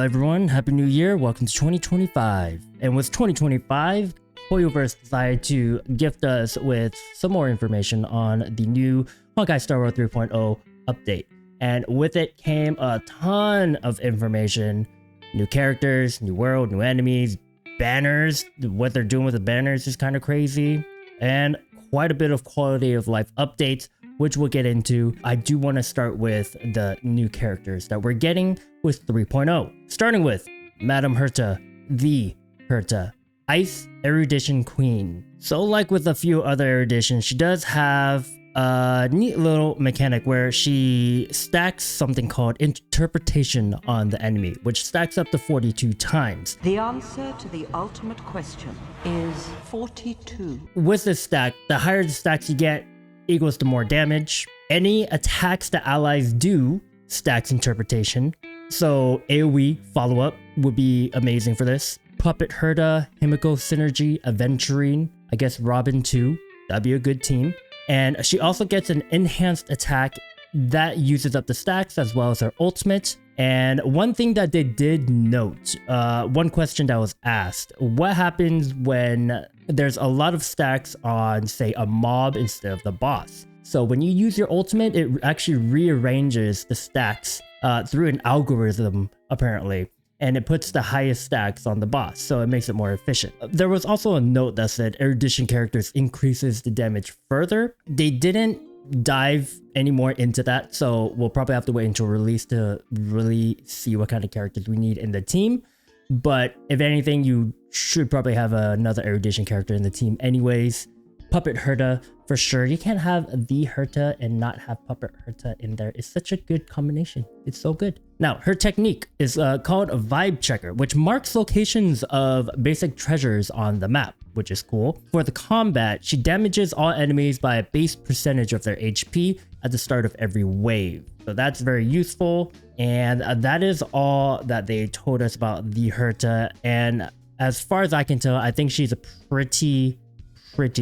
everyone, Happy New Year, welcome to 2025. And with 2025, Hoyoverse decided to gift us with some more information on the new Honkai Star Rail 3.0 update. And with it came a ton of information, new characters, new world, new enemies, banners. What they're doing with the banners is kind of crazy. And quite a bit of quality of life updates, which we'll get into. I do want to start with the new characters that we're getting with 3.0. Starting with Madame Herta, the Herta, Ice Erudition Queen. So like with a few other eruditions, she does have a neat little mechanic where she stacks something called interpretation on the enemy, which stacks up to 42 times. The answer to the ultimate question is 42. With this stack, the higher the stacks you get equals to more damage. Any attacks that allies do stacks interpretation. So AoE follow-up would be amazing for this. Puppet Herta, Himiko Synergy, Aventurine, I guess Robin too. That'd be a good team. And she also gets an enhanced attack that uses up the stacks as well as her ultimate. And one thing that they did note, one question that was asked, what happens when there's a lot of stacks on, say, a mob instead of the boss? So when you use your ultimate, it actually rearranges the stacks through an algorithm, apparently. And it puts the highest stacks on the boss, so it makes it more efficient. There was also a note that said erudition characters increases the damage further. They didn't dive any more into that, so we'll probably have to wait until release to really see what kind of characters we need in the team. But if anything, you should probably have another erudition character in the team anyways. Puppet Herta, for sure. You can't have the Herta and not have Puppet Herta in there. It's such a good combination. It's so good. Now, her technique is called a Vibe Checker, which marks locations of basic treasures on the map, which is cool. For the combat, she damages all enemies by a base percentage of their HP at the start of every wave. So that's very useful. And that is all that they told us about the Herta. And as far as I can tell, I think she's a pretty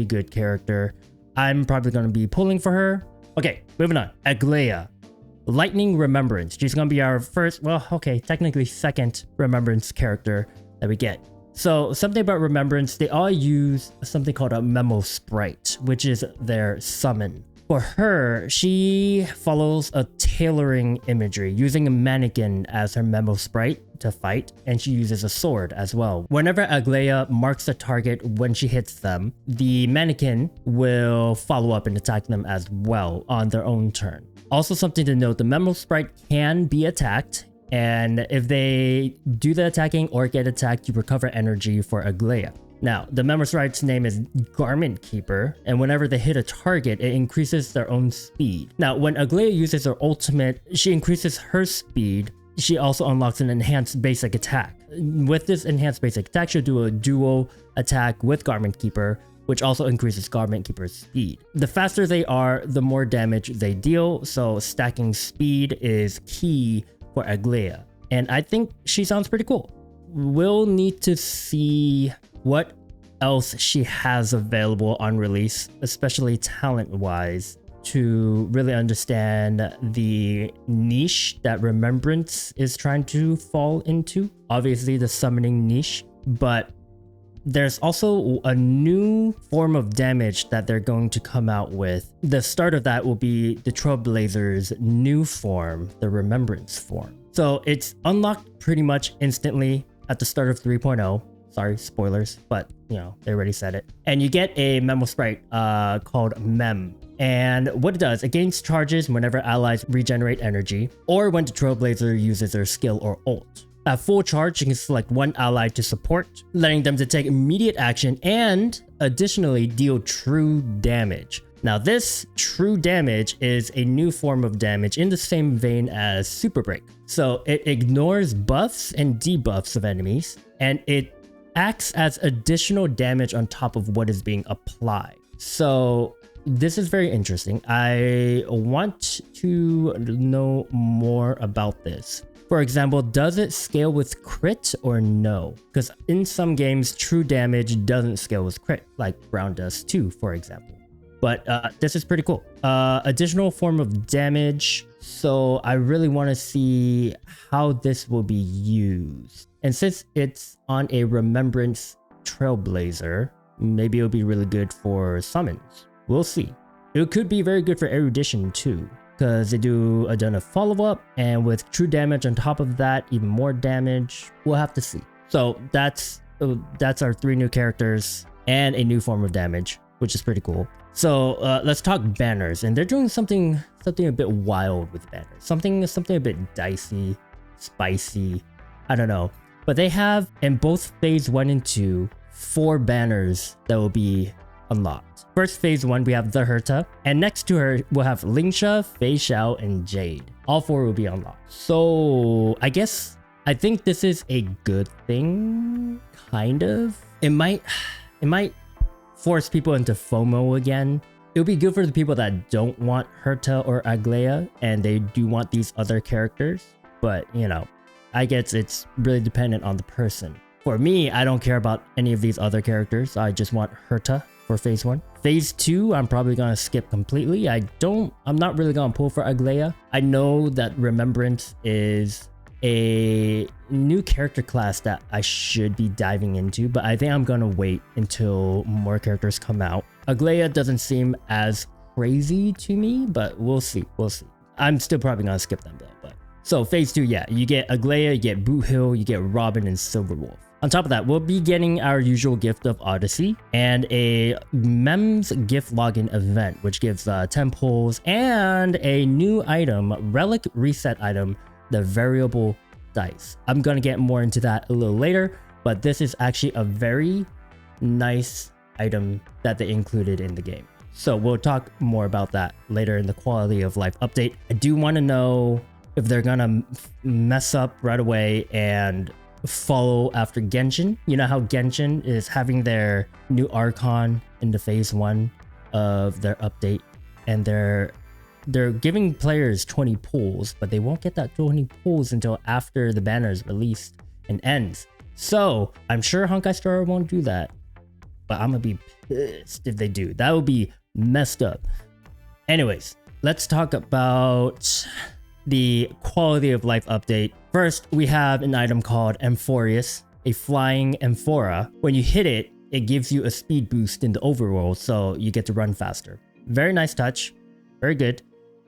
good character. I'm probably going to be pulling for her. Okay, moving on. Agla Remembrance. She's going to be our first, well, okay, technically second Remembrance character that we get. So something about Remembrance, they all use something called a Memo Sprite, which is their summon. For her, she follows a tailoring imagery, using a mannequin as her Memo Sprite to fight, and she uses a sword as well. Whenever Agla marks a target when she hits them, the mannequin will follow up and attack them as well on their own turn. Also something to note, the Memo Sprite can be attacked, and if they do the attacking or get attacked, you recover energy for Agla. Now, the Memo Sprite's name is Garment Keeper, and whenever they hit a target, it increases their own speed. Now, when Agla uses her ultimate, she increases her speed. She also unlocks an enhanced basic attack. With this enhanced basic attack, she'll do a duo attack with Garment Keeper, which also increases Garment Keeper's speed. The faster they are, the more damage they deal, so stacking speed is key for Agla. And I think she sounds pretty cool. We'll need to see what else she has available on release, especially talent-wise, to really understand the niche that Remembrance is trying to fall into. Obviously, the summoning niche, but there's also a new form of damage that they're going to come out with. The start of that will be the Trailblazer's new form, the Remembrance form. So it's unlocked pretty much instantly at the start of 3.0. Sorry, spoilers, but you know, they already said it. And you get a Memo Sprite called Mem. And what it does, it gains charges whenever allies regenerate energy, or when the Trailblazer uses their skill or ult. At full charge, you can select one ally to support, letting them to take immediate action and additionally deal true damage. Now this true damage is a new form of damage in the same vein as Super Break. So it ignores buffs and debuffs of enemies, and it acts as additional damage on top of what is being applied. So this is very interesting. I want to know more about this. For example, does it scale with crit or no? Because in some games, true damage doesn't scale with crit, like Brown Dust 2, for example. But this is pretty cool. Additional form of damage. So I really want to see how this will be used. And since it's on a Remembrance Trailblazer, maybe it'll be really good for summons. We'll see. It could be very good for erudition too, because they do a ton of follow-up, and with true damage on top of that, even more damage. We'll have to see. So that's our 3 new characters and a new form of damage, which is pretty cool. So let's talk banners, and they're doing something a bit wild with banners. Something a bit dicey, spicy. I don't know. But they have, in both phase 1 and 2, 4 banners that will be unlocked. First phase 1, we have the Herta, and next to her we'll have Lingsha, Fei Xiao, and Jade. All 4 will be unlocked. So I think this is a good thing, kind of. It might force people into FOMO again. It would be good for the people that don't want Herta or Agla and they do want these other characters. But you know, I guess it's really dependent on the person. For me, I don't care about any of these other characters. I just want Herta for phase 1. Phase 2, I'm probably gonna skip completely. I'm not really gonna pull for Agla. I know that Remembrance is a new character class that I should be diving into, but I think I'm gonna wait until more characters come out. Agla doesn't seem as crazy to me, but we'll see. I'm still probably gonna skip them though. But so phase 2, yeah, you get Agla, you get Boot Hill, you get Robin and Silverwolf. On top of that, we'll be getting our usual gift of Odyssey and a MEMS gift login event, which gives 10 pulls and a new item, relic reset item, the variable dice. I'm gonna get more into that a little later, but this is actually a very nice item that they included in the game. So we'll talk more about that later in the quality of life update. I do want to know if they're gonna mess up right away and follow after Genshin. You know how Genshin is having their new Archon in the phase 1 of their update, and they're giving players 20 pulls, but they won't get that 20 pulls until after the banner is released and ends. So I'm sure Honkai Star won't do that, but I'm gonna be pissed if they do. That would be messed up. Anyways, let's talk about the quality of life update. First, we have an item called Amphorius, a flying amphora. When you hit it, it gives you a speed boost in the overworld, so you get to run faster. Very nice touch, very good.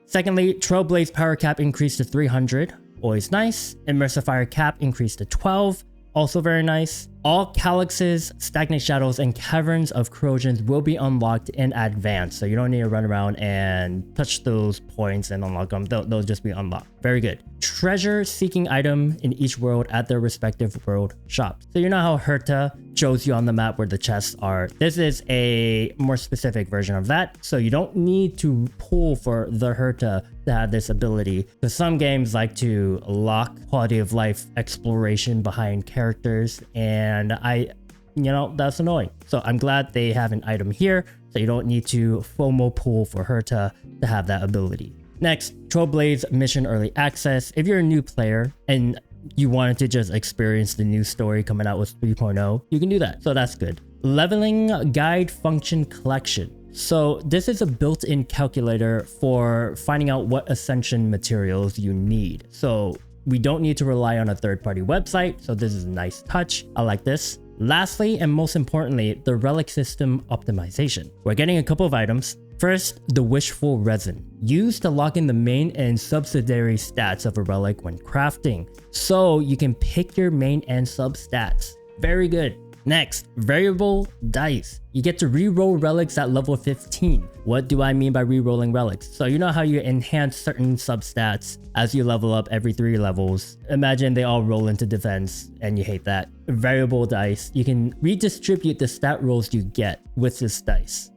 Secondly, Trailblaze power cap increased to 300, always nice. Immersive fire cap increased to 12, also very nice. All calyxes, stagnant shadows, and caverns of corrosions will be unlocked in advance, so you don't need to run around and touch those points and unlock them. They'll just be unlocked. Very good. Treasure seeking item in each world at their respective world shops. So you know how Herta shows you on the map where the chests are. This is a more specific version of that, so you don't need to pull for the Herta to have this ability, because some games like to lock quality of life exploration behind characters, and that's annoying. So I'm glad they have an item here, so you don't need to FOMO pull for Herta to have that ability. Next, Trailblaze Mission Early Access. If you're a new player and you wanted to just experience the new story coming out with 3.0, you can do that, so that's good. Leveling Guide Function Collection. So this is a built-in calculator for finding out what ascension materials you need. So we don't need to rely on a third-party website, so this is a nice touch. I like this. Lastly, and most importantly, the relic system optimization. We're getting a couple of items. First, the Wishful Resin, used to lock in the main and subsidiary stats of a relic when crafting, so you can pick your main and sub stats. Very good. Next, variable dice. You get to re-roll relics at level 15. What do I mean by re-rolling relics? So you know how you enhance certain substats as you level up every 3 levels. Imagine they all roll into defense and you hate that. Variable dice. You can redistribute the stat rolls you get with this dice.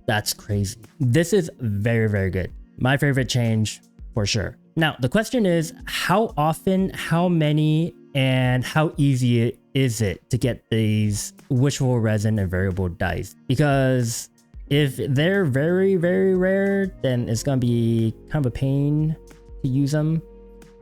That's crazy. This is very, very good. My favorite change for sure. Now, the question is, how often, how many, and how easy is it to get these Wishful Resin and variable dice? Because if they're very, very rare, then it's gonna be kind of a pain to use them.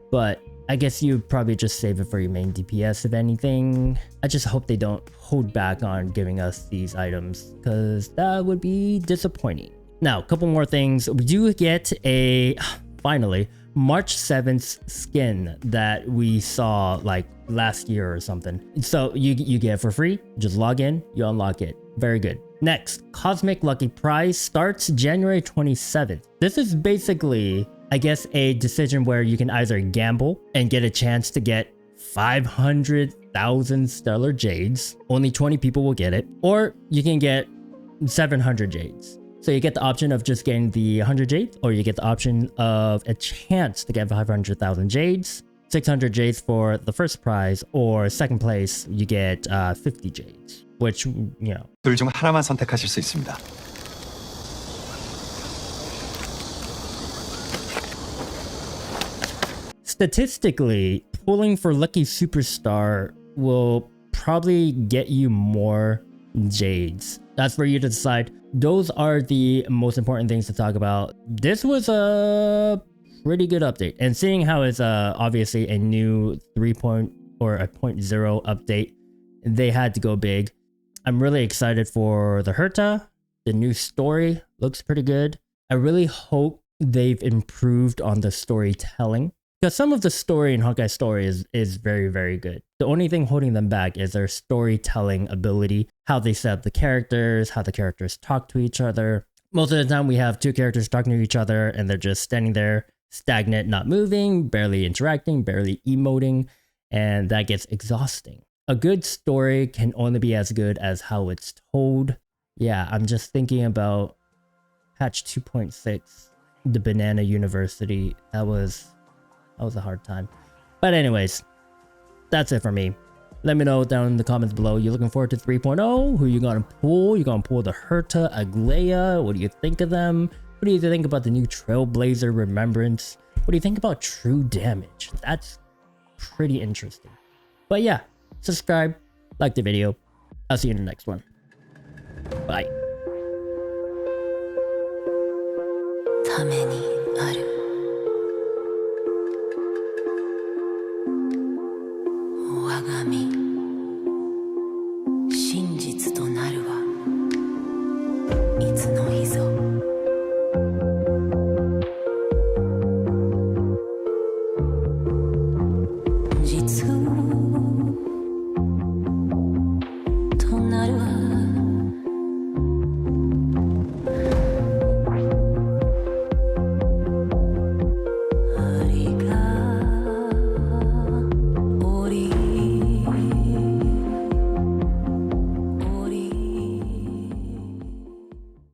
But I guess you probably just save it for your main DPS if anything. I just hope they don't hold back on giving us these items, because that would be disappointing. Now, a couple more things. We do get a, finally, March 7th skin that we saw like last year or something. So you get it for free. Just log in, you unlock it. Very good. Next, Cosmic Lucky Prize starts January 27th. This is basically, I guess, a decision where you can either gamble and get a chance to get 500,000 stellar jades. Only 20 people will get it. Or you can get 700 jades. So you get the option of just getting the 100 jades, or you get the option of a chance to get 500,000 jades, 600 jades for the first prize, or second place, you get 50 jades, which, you know. 둘 중 하나만 선택하실 수 있습니다. Statistically, pulling for Lucky Superstar will probably get you more jades. That's for you to decide. Those are the most important things to talk about. This was a pretty good update, and seeing how it's obviously a new 3.0 update, they had to go big. I'm really excited for the Herta. The new story looks pretty good. I really hope they've improved on the storytelling, because some of the story in Honkai story is very, very good. The only thing holding them back is their storytelling ability, how they set up the characters, how the characters talk to each other. Most of the time we have two characters talking to each other and they're just standing there, stagnant, not moving, barely interacting, barely emoting, and that gets exhausting. A good story can only be as good as how it's told. Yeah, I'm just thinking about patch 2.6, the Banana University. That was a hard time. But anyways, that's it for me. Let me know down in the comments below. You're looking forward to 3.0? Who you gonna pull? You gonna pull the Herta, Agla? What do you think of them? What do you think about the new Trailblazer Remembrance? What do you think about True Damage? That's pretty interesting. But yeah, subscribe, like the video. I'll see you in the next one. Bye. ためにある我が身